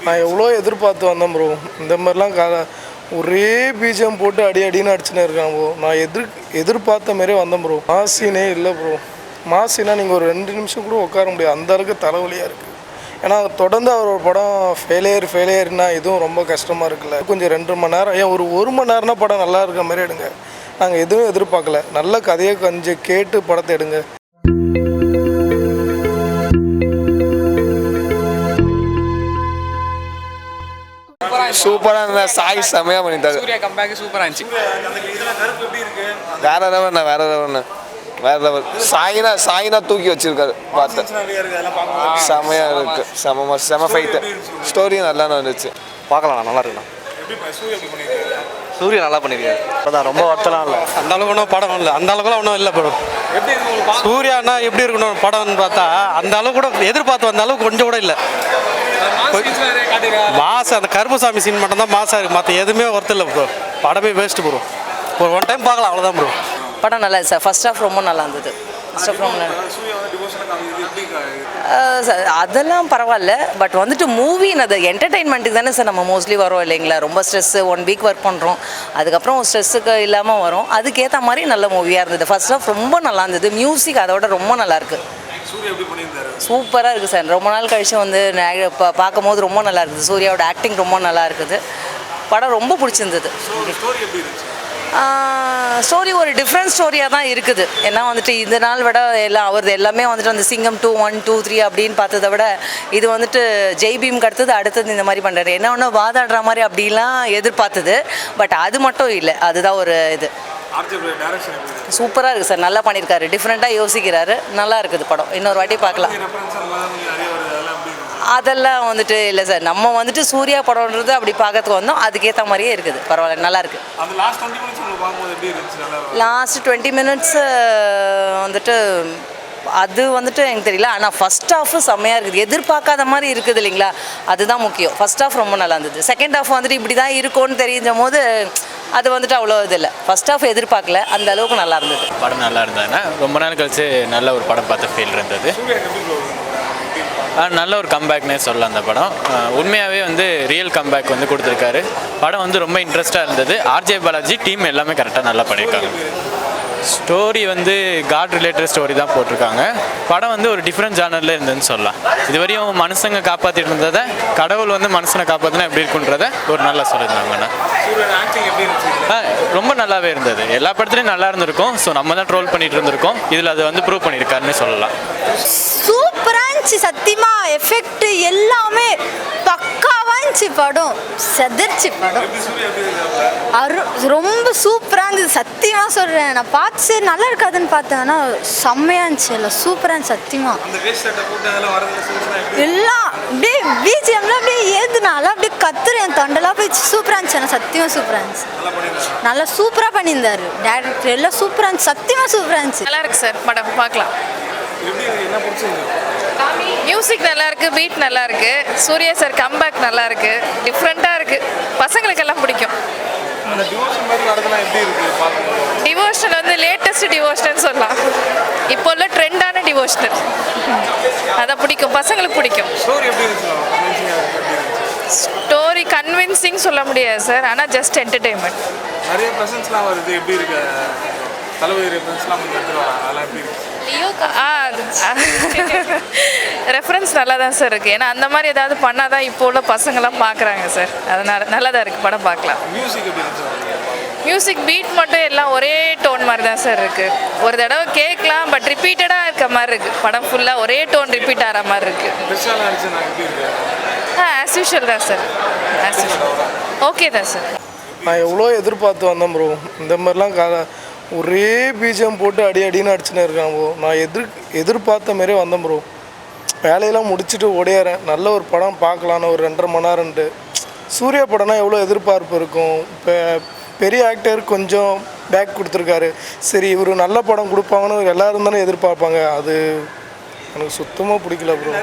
நான் எவ்வளோ எதிர்பார்த்து வந்தேன் ப்ரோ. இந்த மாதிரிலாம் ஒரே பிஜிஎம் போட்டு அடின்னு அடிச்சுன்னு இருக்கான் ப்ரோ. நான் எதிர்பார்த்த மாரியே வந்தேன் ப்ரோ. மாசினே இல்லை ப்ரோ. மாசினா நீங்கள் ஒரு 2 நிமிஷம் கூட உட்கார முடியாது, அந்த அளவுக்கு தலைவலியாக இருக்குது. ஏன்னா தொடர்ந்து அவரோட படம் ஃபெயிலியர்னா இதுவும் ரொம்ப கஷ்டமாக இருக்குல்ல. கொஞ்சம் 2 மணி நேரம், ஏன் ஒரு மணி நேரம்னா படம் நல்லா இருக்கிற மாதிரி எடுங்க. நாங்கள் எதுவும் எதிர்பார்க்கல, நல்ல கதையை கொஞ்சம் கேட்டு படத்தை எடுங்க. சூப்பராக இருந்தா சாய் செமையாக பண்ணிட்டாரு. சூர்யா கம்பேக் சூப்பராக இருந்துச்சு. வேற லெவல். சாயினா தூக்கி வச்சிருக்காரு. பார்த்து செமையாக இருக்கு. செம ஃபைட்டு. ஸ்டோரியும் நல்லா இருந்துச்சு. பார்க்கலாம், நல்லா இருக்குண்ணா. சூர்யா நல்லா பண்ணியிருக்காரு. அதான் ரொம்ப வருத்தலாம் இல்லை, அந்த அளவுக்கு ஒன்றும் படம் இல்லை, அந்த அளவுக்குலாம் ஒன்றும் இல்லை ப்ரோ. சூர்யானா எப்படி இருக்கணும் படம்னு பார்த்தா அந்த அளவுக்கு கூட எதிர்பார்த்து வந்த அளவுக்கு கொஞ்சம் கூட இல்லை. மாசம் அந்த கருப்புசாமி சீன் மட்டும் தான் மாசம் இருக்குது, மற்ற எதுவுமே ஒர்த்து இல்லை ப்ரோ. படமே வேஸ்ட்டு ப்ரோ. ஒரு 1 டைம் பார்க்கலாம், அவ்வளோதான் ப்ரோ. படம் நல்லா சார். ஃபர்ஸ்ட் ஹாஃப் ரொம்ப நல்லா இருந்தது. அதெல்லாம் பரவாயில்ல, பட் வந்துட்டு மூவின்னு அது என்டர்டெயின்மெண்ட்டுக்கு தானே சார் நம்ம மோஸ்ட்லி வரோம் இல்லைங்களா. ரொம்ப ஸ்ட்ரெஸ்ஸு 1 வீக் ஒர்க் பண்ணுறோம், அதுக்கப்புறம் ஸ்ட்ரெஸ்ஸுக்கு இல்லாமல் வரும். அதுக்கேற்ற மாதிரி நல்ல மூவியாக இருந்தது. ஃபர்ஸ்ட் ஹாஃப் ரொம்ப நல்லா இருந்தது. மியூசிக் அதோட ரொம்ப நல்லாயிருக்கு. சூப்பராக இருக்குது சார். ரொம்ப நாள் கழிச்சு வந்து பார்க்கும்போது ரொம்ப நல்லா இருக்குது. சூர்யாவோட ஆக்டிங் ரொம்ப நல்லா இருக்குது. படம் ரொம்ப பிடிச்சிருந்தது. ஸ்டோரி ஒரு டிஃப்ரெண்ட் ஸ்டோரியாக தான் இருக்குது. ஏன்னா வந்துட்டு இந்த நாள் விட அவரது எல்லாமே வந்துட்டு அந்த சிங்கம் 2, 1, 2, 3 அப்படின்னு பார்த்ததை விட இது வந்துட்டு ஜெய் பீம்க்கு அடுத்தது இந்த மாதிரி பண்ணுறாரு. என்ன ஒன்று வாதாடுற மாதிரி அப்படிலாம் எதிர்பார்த்தது, பட் அது மட்டும் இல்லை. அதுதான் ஒரு இது. சூப்பராக இருக்குது சார். நல்லா பண்ணியிருக்காரு. டிஃப்ரெண்ட்டாக யோசிக்கிறாரு. நல்லா இருக்குது படம். இன்னொரு வாட்டி பார்க்கலாம். அதெல்லாம் வந்துட்டு இல்லை சார். நம்ம வந்துட்டு சூர்யா படம்ன்றது அப்படி பார்க்கறதுக்கு வந்தோம், அதுக்கேற்ற மாதிரியே இருக்குது. பரவாயில்ல, நல்லா இருக்குது. லாஸ்ட் 20 மினிட்ஸ் வந்துட்டு அது வந்துட்டு எனக்கு தெரியல. ஆனால் ஃபஸ்ட் ஹாஃபு செம்மையாக இருக்குது. எதிர்பார்க்காத மாதிரி இருக்குது இல்லைங்களா, அதுதான் முக்கியம். ஃபஸ்ட் ஹாஃப் ரொம்ப நல்லா இருந்தது. செகண்ட் ஹாஃப் வந்துட்டு இப்படி தான் இருக்கும்னு தெரிஞ்ச போது அது வந்துட்டு அவ்வளோ இது இல்லை. ஃபஸ்ட் ஹாஃப் எதிர்பார்க்கல, அந்த அளவுக்கு நல்லா இருந்தது. படம் நல்லா இருந்ததுன்னா ரொம்ப நாள் கழிச்சு நல்ல ஒரு படம் பார்த்த ஃபீல் இருந்தது. நல்ல ஒரு கம்பேக்னே சொல்லலாம். அந்த படம் உண்மையாகவே வந்து ரியல் கம்பேக் வந்து கொடுத்துருக்காரு. படம் வந்து ரொம்ப இன்ட்ரெஸ்ட்டாக இருந்தது. ஆர்ஜே பாலாஜி டீம் எல்லாமே கரெக்டாக நல்லா பண்ணியிருக்காங்க. ஸ்டோரி வந்து காட் ரிலேட்டட் ஸ்டோரி தான் போட்டிருக்காங்க. படம் வந்து ஒரு டிஃப்ரெண்ட் ஜானரில் இருந்ததுன்னு சொல்லலாம். இதுவரையும் மனுஷங்க காப்பாற்றிட்டு இருந்ததை கடவுள் வந்து மனுஷனை காப்பாற்றினா எப்படி இருக்குன்றதை ஒரு நல்லா சொல்லியிருந்தாங்கண்ணா. ரொம்ப நல்லாவே இருந்தது. எல்லா படத்துலையும் நல்லா இருந்திருக்கும். ஸோ நம்ம தான் ட்ரோல் பண்ணிட்டு இருந்திருக்கோம், இதில் அது வந்து ப்ரூவ் பண்ணியிருக்காருன்னு சொல்லலாம். சூப்பராக இருந்துச்சு. சத்தியமா எஃபெக்ட் எல்லாமே பக்காவாக இருந்துச்சு. படம் செதர்ச்சி. படம் ரொம்ப சூப்பராக இருந்தது. சத்தியமாக சொல்கிறேன். நான் பார்த்து சரி நல்லா இருக்காதுன்னு பார்த்தேன், ஆனால் செம்மையாக இருந்துச்சு. இல்லை சூப்பராக இருந்துச்சு. சத்தியமாக எல்லாம் அப்படியே பிஜிஎம்லாம் அப்படியே ஏதுனால அப்படியே கத்துரு என் தொண்டெல்லாம் போய் சூப்பராக இருந்துச்சு. ஆனால் சத்தியமாக சூப்பராக இருந்துச்சு. நல்லா சூப்பராக பண்ணியிருந்தாரு டேரக்டர். எல்லாம் சூப்பராக இருந்துச்சு. சத்தியமாக சூப்பராக இருந்துச்சு. நல்லா இருக்கு சார். படம் பார்க்கலாம். மியூசிக் நல்லா இருக்கு, பீட் நல்லா இருக்கு. சூர்யா சார் கம்பேக் நல்லா இருக்கு. டிஃப்ரெண்ட்டாக இருக்கு. பசங்களுக்கெல்லாம் பிடிக்கும். டிவோஷனல் வந்து லேட்டஸ்ட் டிவோஷனல் சொல்லலாம். இப்போ உள்ள ட்ரெண்டான டிவோஷனல் அதான் பிடிக்கும். பசங்களுக்கு பிடிக்கும். ஸ்டோரி கன்வின்சிங் சொல்ல முடியாது சார், ஆனால் ஜஸ்ட் என்டர்டெயின்மெண்ட். நிறைய பிரசன்ஸ்லாம் வருது. எப்படி இருக்கு தலைவர் ரெஃபரன்ஸ்லாம் அதெல்லாம் எப்படி இருக்கு? ரெஃபரன்ஸ் நல்லா தான் சார் இருக்குது. ஏன்னா அந்த மாதிரி ஏதாவது பண்ணால் தான் இப்போ உள்ள பசங்களாம் பார்க்குறாங்க சார். அதனால் நல்லா தான் இருக்குது. படம் பார்க்கலாம். மியூசிக் பீட் மட்டும் எல்லாம் ஒரே டோன் மாதிரி தான் சார் இருக்குது. ஒரு தடவை கேட்கலாம், பட் ரிப்பீட்டடாக இருக்க மாதிரி இருக்குது. படம் ஃபுல்லாக ஒரே டோன் ரிப்பீட் ஆகிற மாதிரி இருக்குது. ஆஸ் யூஷுவல் தான் சார். ஆஸ் யூஷுவல் ஓகே தான் சார். நான் எவ்வளோ எதிர்பார்த்து வந்தேன் ப்ரோ. இந்த மாதிரிலாம் ஒரே பிஜிஎம் போட்டு அடின்னு அடிச்சுன்னு இருக்கான் ப்ரோ. நான் எதிர்பார்த்த மாரியே வந்தேன் ப்ரோ. வேலையெல்லாம் முடிச்சுட்டு ஓடியாரேன். நல்ல ஒரு படம் பார்க்கலான்னு ஒரு 2.5 மணி நேரம்ட்டு. சூர்யா படம்னா எவ்வளோ எதிர்பார்ப்பு இருக்கும். இப்போ பெரிய ஆக்டர் கொஞ்சம் பேக் கொடுத்துருக்காரு. சரி இவர் நல்ல படம் கொடுப்பாங்கன்னு எல்லோரும் தானே எதிர்பார்ப்பாங்க. அது எனக்கு சுத்தமாக பிடிக்கல ப்ரோ.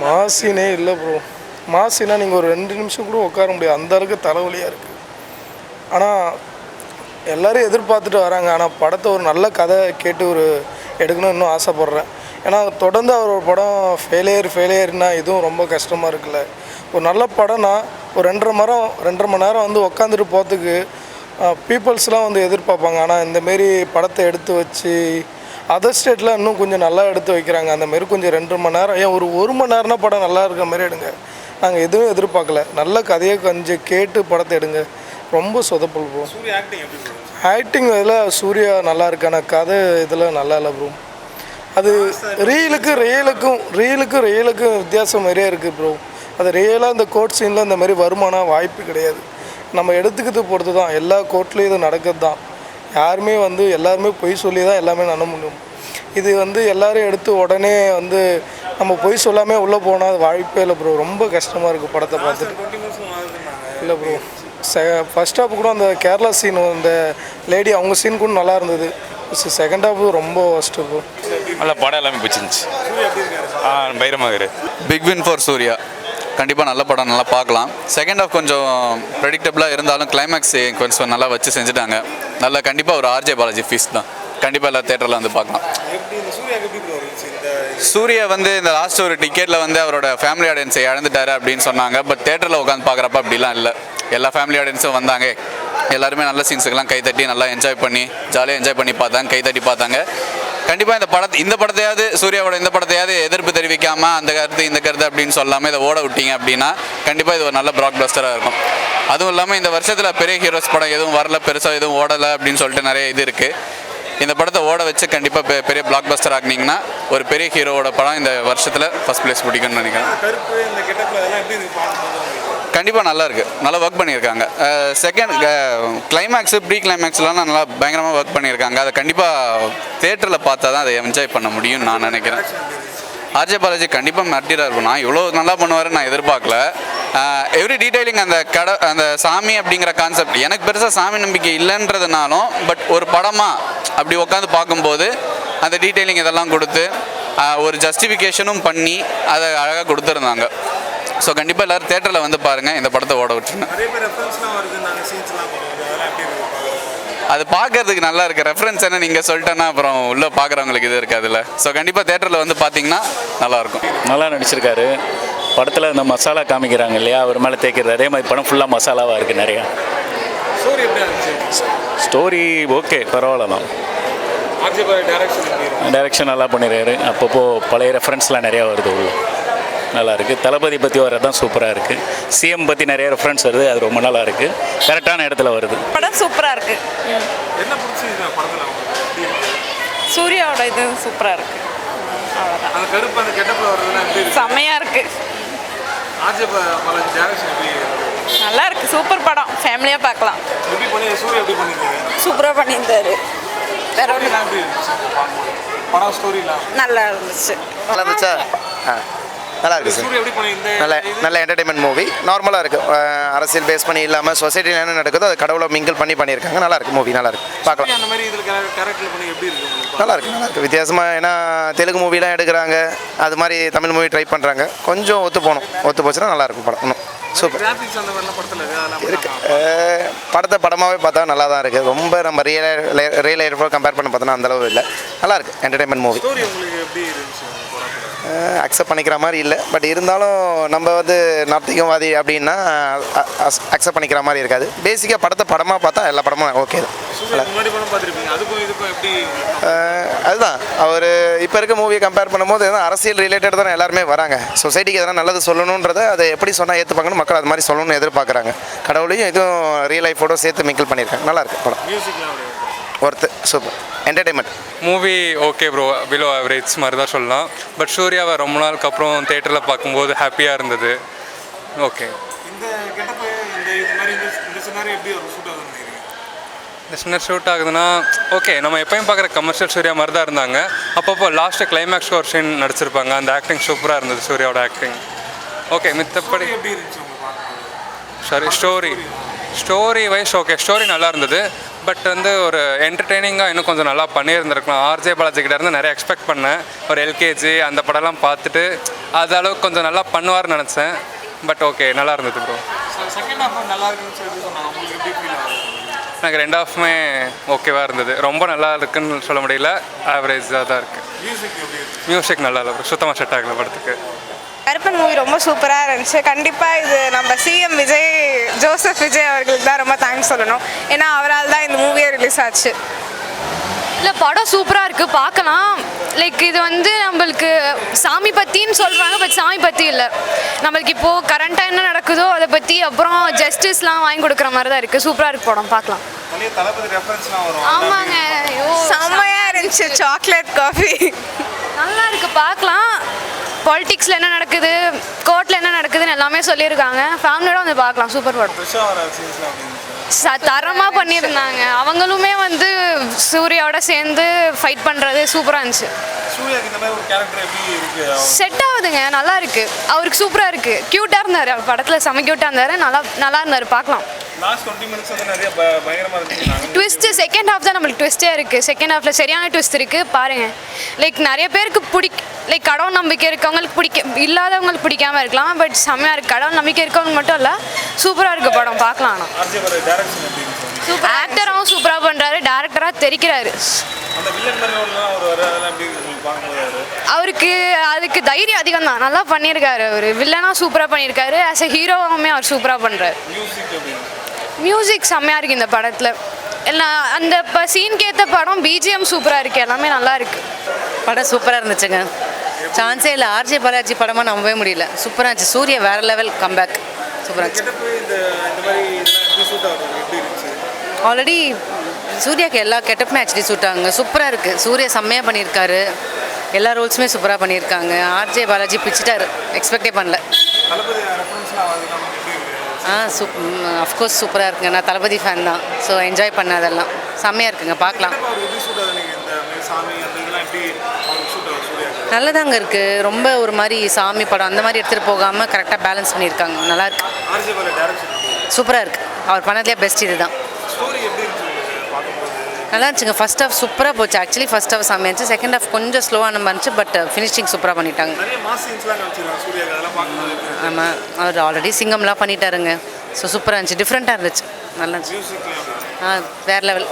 மாசினே இல்லை ப்ரோ. மாசினா நீங்கள் ஒரு 2 நிமிஷம் கூட உட்கார முடியாது, அந்த அளவுக்கு தலைவலியாக இருக்குது. ஆனால் எல்லோரும் எதிர்பார்த்துட்டு வராங்க. ஆனால் படத்தை ஒரு நல்ல கதை கேட்டு எடுக்கணும்னு இன்னும் ஆசைப்பட்றேன். ஏன்னா தொடர்ந்து அவரோட படம் ஃபெயிலியர்னா இதுவும் ரொம்ப கஷ்டமாக இருக்குல்ல. ஒரு நல்ல படம்னா ஒரு 2.5 மணி நேரம் வந்து உட்காந்துட்டு போகிறதுக்கு பீப்புள்ஸ்லாம் வந்து எதிர்பார்ப்பாங்க. ஆனால் இந்தமாரி படத்தை எடுத்து வச்சு அதர் ஸ்டேட்டில் இன்னும் கொஞ்சம் நல்லா எடுத்து வைக்கிறாங்க. அந்தமாரி கொஞ்சம் 2 மணி நேரம், ஏன் ஒரு மணி நேரம்னா படம் நல்லா இருக்கிற மாதிரி எடுங்க. நாங்கள் எதுவும் எதிர்பார்க்கல, நல்ல கதையை கொஞ்சம் கேட்டு படத்தை எடுங்க. ரொம்ப சொதப்பல் ப்ரோ. ஆக்டிங் இதில் சூர்யா நல்லா இருக்கு, ஆனால் கதை இதில் நல்லா இல்லை ப்ரோ. அது ரியலுக்கும் வித்தியாசம் மாதிரியே இருக்குது ப்ரோ. அது ரியலாக இந்த கோர்ட் சீனில் இந்த மாதிரி வருமானம் வாய்ப்பு கிடையாது. நம்ம எடுத்துக்கிட்டு போகிறது தான், எல்லா கோர்ட்லேயும் இது நடக்கிறது தான். யாருமே வந்து எல்லாருமே பொய் சொல்லி தான் எல்லாமே நம்ப முடியும். இது வந்து எல்லோரும் எடுத்து உடனே வந்து நம்ம பொய் சொல்லாமல் உள்ளே போனால் அது வாய்ப்பே இல்லை ப்ரோ. ரொம்ப கஷ்டமாக இருக்குது படத்தை பார்த்துட்டு. இல்லை ப்ரோ, ஃபர்ஸ்ட் ஹாஃப் கூட அந்த கேரளா சீன், அந்த லேடி அவங்க சீன் கூட நல்லா இருந்தது. செகண்ட் ஹாஃப் ரொம்ப ஒஸ்ட்டு ப்ரோ. நல்ல படம் எல்லாமே பிடிச்சிருந்துச்சு. பைரமாகரு பிக் வின் ஃபார் சூர்யா. கண்டிப்பாக நல்ல படம், நல்லா பார்க்கலாம். செகண்ட் ஹாஃப் கொஞ்சம் ப்ரெடிக்டபிளாக இருந்தாலும் கிளைமேக்ஸ் கொஞ்சம் நல்லா வச்சு செஞ்சுட்டாங்க. நல்லா கண்டிப்பாக ஒரு ஆர்ஜே பாலாஜி ஃபீஸ் தான். கண்டிப்பாக எல்லா தேட்டரில் வந்து பார்க்கலாம். சூர்யா வந்து இந்த லாஸ்ட் ஒரு டிக்கெட்டில் வந்து அவரோட ஃபேமிலி ஆடியன்ஸை இழந்துட்டாரு அப்படின்னு சொன்னாங்க. பட் தேட்டரில் உட்காந்து பார்க்குறப்ப அப்படிலாம் இல்லை. எல்லா ஃபேமிலி ஆடியன்ஸும் வந்தாங்க. எல்லாருமே நல்ல சீன்ஸுக்கெல்லாம் கைத்தட்டி நல்லா என்ஜாய் பண்ணி ஜாலியாக என்ஜாய் பண்ணி பார்த்தாங்க, கைத்தட்டி பார்த்தாங்க. கண்டிப்பாக இந்த படத்தையாவது சூர்யாவோட இந்த படத்தையாவது எதிர்ப்பு தெரிவிக்காமல் அந்த கருத்து இந்த கருத்து அப்படின்னு சொல்லாமல் இதை ஓட விட்டீங்க அப்படின்னா கண்டிப்பாக இது ஒரு நல்ல பிளாக் பஸ்டராக இருக்கும். அதுவும் இல்லாமல் இந்த வருஷத்தில் பெரிய ஹீரோஸ் படம் எதுவும் வரல, பெருசாக எதுவும் ஓடலை அப்படின்னு சொல்லிட்டு நிறைய இது இருக்குது. இந்த படத்தை ஓட வச்சு கண்டிப்பாக பெரிய பிளாக் பஸ்டர் ஆகினீங்கன்னா ஒரு பெரிய ஹீரோவோட படம் இந்த வருஷத்தில் ஃபஸ்ட் பிளேஸ் பிடிக்கும்னு நினைக்கிறேன். கண்டிப்பாக நல்லா இருக்குது, நல்லா ஒர்க் பண்ணியிருக்காங்க. செகண்ட் கிளைமேக்ஸு ப்ரீ கிளைமேக்ஸ்லாம் நல்லா பயங்கரமாக ஒர்க் பண்ணியிருக்காங்க. அதை கண்டிப்பாக தேட்டரில் பார்த்தா தான் அதை என்ஜாய் பண்ண முடியும்னு நான் நினைக்கிறேன். ஆர்ஜே பாலாஜி கண்டிப்பாக மிரட்டிடாக இருக்கும். நான் இவ்வளோ நல்லா பண்ணுவார் நான் எதிர்பார்க்கல. எவ்ரி டீட்டெயிலிங் அந்த சாமி அப்படிங்கிற கான்செப்ட் எனக்கு பெருசாக சாமி நம்பிக்கை இல்லைன்றதுனாலும் பட் ஒரு படமாக அப்படி உட்காந்து பார்க்கும்போது அந்த டீட்டெயிலிங் இதெல்லாம் கொடுத்து ஒரு ஜஸ்டிஃபிகேஷனும் பண்ணி அதை அழகாக கொடுத்துருந்தாங்க. ஸோ கண்டிப்பாக எல்லோரும் தேட்டரில் வந்து பாருங்கள், இந்த படத்தை ஓட விட்டுருங்க. அது பார்க்கறதுக்கு நல்லா இருக்குது. ரெஃபரன்ஸ் என்ன நீங்கள் சொல்லிட்டேன்னா அப்புறம் உள்ளே பார்க்குறவங்களுக்கு இது இருக்காதுல்ல. ஸோ கண்டிப்பாக தேட்டரில் வந்து பார்த்தீங்கன்னா நல்லாயிருக்கும். நல்லா நடிச்சிருக்காரு. படத்தில் இந்த மசாலா காமிக்கிறாங்க இல்லையா, அவர் மேலே தேய்க்கிறது, அதே மாதிரி படம் ஃபுல்லாக மசாலாவாக இருக்குது நிறையா. ஸ்டோரி ஓகே, பரவாயில்ல தான். டைரக்ஷன் நல்லா பண்ணிடுறாரு. அப்பப்போ பழைய ரெஃபரன்ஸ்லாம் நிறையா வருது உள்ள, நல்லா இருக்குது. தளபதி பற்றி வர்றது தான் சூப்பராக இருக்குது. சிஎம் பற்றி நிறைய ரெஃபரன்ஸ் வருது, அது ரொம்ப நல்லா இருக்குது. கரெக்டான இடத்துல வருது. படம் சூப்பராக இருக்குது. சூர்யாவோட இது சூப்பராக இருக்குது. செம்மையாக இருக்குது. நல்லா இருக்குது, சூப்பர் படம், ஃபேமிலியாக பார்க்கலாம். சூப்பராக பண்ணியிருந்தாரு. வேற நல்லா இருந்துச்சு. நல்லா இருந்துச்சா? நல்லா இருக்குது சார். நல்ல என்டர்டைன்மெண்ட் மூவி. நார்மலாக இருக்குது. அரசியல் பேஸ் பண்ணி இல்லாமல் சொசைட்டியில் என்ன நடக்குதோ அது கடவுளை மிங்கிள் பண்ணியிருக்காங்க. நல்லா இருக்குது மூவி, நல்லா இருக்குது, பார்க்கலாம். நல்லா இருக்குது. வித்தியாசமாக, ஏன்னா தெலுங்கு மூவிலாம் எடுக்கிறாங்க, அது மாதிரி தமிழ் மூவி ட்ரை பண்ணுறாங்க. கொஞ்சம் ஒத்து போச்சுன்னா நல்லாயிருக்கும் படம். இன்னும் சூப்பர் இருக்கு. படத்தை படமாகவே பார்த்தா நல்லா தான் இருக்குது. ரொம்ப நம்ம ரியல் லைஃபோட கம்பேர் பண்ண பார்த்தோன்னா அந்தளவு இல்லை. நல்லாயிருக்கு, என்டர்டைன்மெண்ட் மூவி. அக்செப்ட் பண்ணிக்கிற மாதிரி இல்லை. பட் இருந்தாலும் நம்ம வந்து நாத்திகவாதி அப்படின்னா அக்செப்ட் பண்ணிக்கிற மாதிரி இருக்காது. பேசிக்காக படத்தை படமாக பார்த்தா எல்லா படமும் ஓகே தான். அதுதான் அவர் இப்போ இருக்க மூவியை கம்பேர் பண்ணும்போது அரசியல் ரிலேட்டட் தானே எல்லாருமே வராங்க. சொசைட்டிக்கு எதனா நல்லது சொல்லணுன்றதை அதை எப்படி சொன்னால் ஏற்றுப்பாங்கன்னு மக்கள் அது மாதிரி சொல்லணும்னு எதிர்பார்க்குறாங்க. கடவுளையும் இதுவும் ரியல் லைஃபோட சேர்த்து மிங்கிள் பண்ணியிருக்காங்க. நல்லாயிருக்கு படம். Worth, super, entertainment movie. Okay bro, below average மாதிரி தான் சொல்லலாம். பட் சூர்யாவை ரொம்ப நாளுக்கு அப்புறம் தேட்டரில் பார்க்கும்போது ஹாப்பியாக இருந்தது. ஓகே. இந்த சின்ன ஷூட் ஆகுதுன்னா ஓகே, நம்ம எப்பயும் பார்க்குற கமர்ஷியல் சூர்யா மாதிரி தான் இருந்தாங்க. அப்பப்போ லாஸ்ட்டு கிளைமேக்ஸ்க்கு ஒரு சீன் நடிச்சிருப்பாங்க. அந்த ஆக்டிங் சூப்பராக இருந்தது, சூர்யாவோட ஆக்டிங். ஓகே, மித்தப்படி ஸ்டோரி வைஸ் ஓகே, ஸ்டோரி நல்லா இருந்தது. பட் வந்து ஒரு என்டர்டெய்னிங்காக இன்னும் கொஞ்சம் நல்லா பண்ணியிருந்துருக்கலாம். ஆர்ஜே பாலாஜி கிட்ட இருந்து நிறைய எக்ஸ்பெக்ட் பண்ணேன். ஒரு எல்கேஜி அந்த படம்லாம் பார்த்துட்டு அது அளவுக்கு கொஞ்சம் நல்லா பண்ணுவார்னு நினச்சேன். பட் ஓகே, நல்லா இருந்தது ப்ரோ. எனக்கு 2 ஹாஃப்மே ஓகேவாக இருந்தது. ரொம்ப நல்லா இருக்குன்னு சொல்ல முடியல, ஆவரேஜாக தான் இருக்குது. மியூசிக் நல்லா இல்லை ப்ரோ, சுத்தமாக செட் ஆகல படத்துக்கு. கருப்பன் மூவி ரொம்ப சூப்பராக இருந்துச்சு. கண்டிப்பாக இது நம்ம சிஎம் விஜய், ஜோசப் விஜய் அவர்களுக்கு தான் ரொம்ப தேங்க்ஸ் சொல்லணும். ஏன்னா அவரால் தான் இந்த மூவியே ரிலீஸ் ஆச்சு. இல்லை படம் சூப்பராக இருக்குது, பார்க்கலாம். லைக் இது வந்து நம்மளுக்கு சாமி பற்றின்னு சொல்கிறாங்க, பட் சாமி பற்றி இல்லை. நம்மளுக்கு இப்போது கரண்ட்டாக என்ன நடக்குதோ அதை பற்றி, அப்புறம் ஜஸ்டிஸ்லாம் வாங்கி கொடுக்குற மாதிரி தான் இருக்குது. சூப்பராக இருக்குது படம், பார்க்கலாம். ஆமாங்க, ஐயோ செம்மையாக இருந்துச்சு. சாக்லேட் காஃபி நல்லா இருக்குது, பார்க்கலாம். பாலிடிக்ஸில் என்ன நடக்குது, கோர்ட்டில் என்ன நடக்குதுன்னு எல்லாமே சொல்லியிருக்காங்க. ஃபேமிலியோட வந்து பார்க்கலாம். சூப்பர் படம், தரமாக பண்ணியிருந்தாங்க. அவங்களுமே வந்து சூர்யாவோட சேர்ந்து ஃபைட் பண்ணுறது சூப்பராக இருந்துச்சு. செட் ஆகுதுங்க, நல்லா இருக்கு. அவருக்கு சூப்பராக இருக்கு. க்யூட்டாக இருந்தார், அவர் படத்தில் செம க்யூட்டாக இருந்தார். நல்லா இருந்தார், பார்க்கலாம். ட்விஸ்ட்டு செகண்ட் ஹாஃப் தான் நம்மளுக்கு ட்விஸ்ட்டே இருக்குது. செகண்ட் ஹாஃபில் சரியான ட்விஸ்ட் இருக்குது, பாருங்கள். லைக் நிறைய பேருக்கு லைக் கடவுள் நம்பிக்கை இருக்கவங்களுக்கு இல்லாதவங்களுக்கு பிடிக்காம இருக்கலாம், பட் செம்மையாக இருக்குது. கடவுள் நம்பிக்கை இருக்கவங்க மட்டும் இல்லை, சூப்பராக இருக்குது படம், பார்க்கலாம். சூப்பர் ஆக்டராகவும் சூப்பராக பண்ணுறாரு, டேரக்டராக தெரிக்கிறாரு. அவருக்கு அதுக்கு தைரியம் அதிகம் தான், நல்லா பண்ணியிருக்காரு. அவர் வில்லனாக சூப்பராக பண்ணியிருக்காரு. ஆஸ் எ ஹீரோவுமே அவர் சூப்பராக பண்ணுறாரு. மியூசிக் செம்மையாக இருக்குது இந்த படத்தில். எல்லாம் அந்த சீனுக்கு ஏற்ற படம், பிஜிஎம் சூப்பராக இருக்குது, எல்லாமே நல்லா இருக்குது. படம் சூப்பராக இருந்துச்சுங்க, சான்ஸே இல்லை. ஆர்ஜே பாலாஜி படமாக நம்பவே முடியல, சூப்பராக இருந்துச்சு. சூர்யா வேறு லெவல் கம்பேக், சூப்பராக இருந்துச்சு. ஆல்ரெடி சூர்யாவுக்கு எல்லா கெட்டப்புமே ஆக்சுவலி சூட் ஆகுங்க, சூப்பராக இருக்குது. சூர்யா செம்மையாக பண்ணியிருக்காரு, எல்லா ரோல்ஸுமே சூப்பராக பண்ணியிருக்காங்க. ஆர்ஜே பாலாஜி பிடிச்சிட்டாரு, எக்ஸ்பெக்டே பண்ணல. அஃப்கோர்ஸ் சூப்பராக இருக்குங்க. நான் தளபதி ஃபேன் தான், ஸோ என்ஜாய் பண்ண அதெல்லாம் செம்மையாக இருக்குங்க, பார்க்கலாம். நல்லதாங்க இருக்குது. ரொம்ப ஒரு மாதிரி சாமி படம் அந்த மாதிரி எடுத்துகிட்டு போகாமல் கரெக்டாக பேலன்ஸ் பண்ணியிருக்காங்க, நல்லாயிருக்கு. சூப்பராக இருக்குது, அவர் பண்ணதுலேயே பெஸ்ட் இது தான். நல்லா இருந்துச்சுங்க. ஃபர்ஸ்ட் ஹாஃப் சூப்பராக போச்சு. ஆக்சுவலி ஃபர்ஸ்ட் ஹாஃப் செம்மையாக இருந்துச்சு. செகண்ட் ஹாஃப் கொஞ்சம் ஸ்லோவாக நம்ம இருந்துச்சு, பட் ஃபினிஷிங் சூப்பராக பண்ணிட்டாங்க. ஆமாம், அவர் ஆல்ரெடி சிங்கம்லாம் பண்ணிட்டாருங்க. ஸோ சூப்பராக இருந்துச்சு, டிஃப்ரெண்ட்டாக இருந்துச்சு, நல்லா இருந்துச்சு. வேறு லெவல்.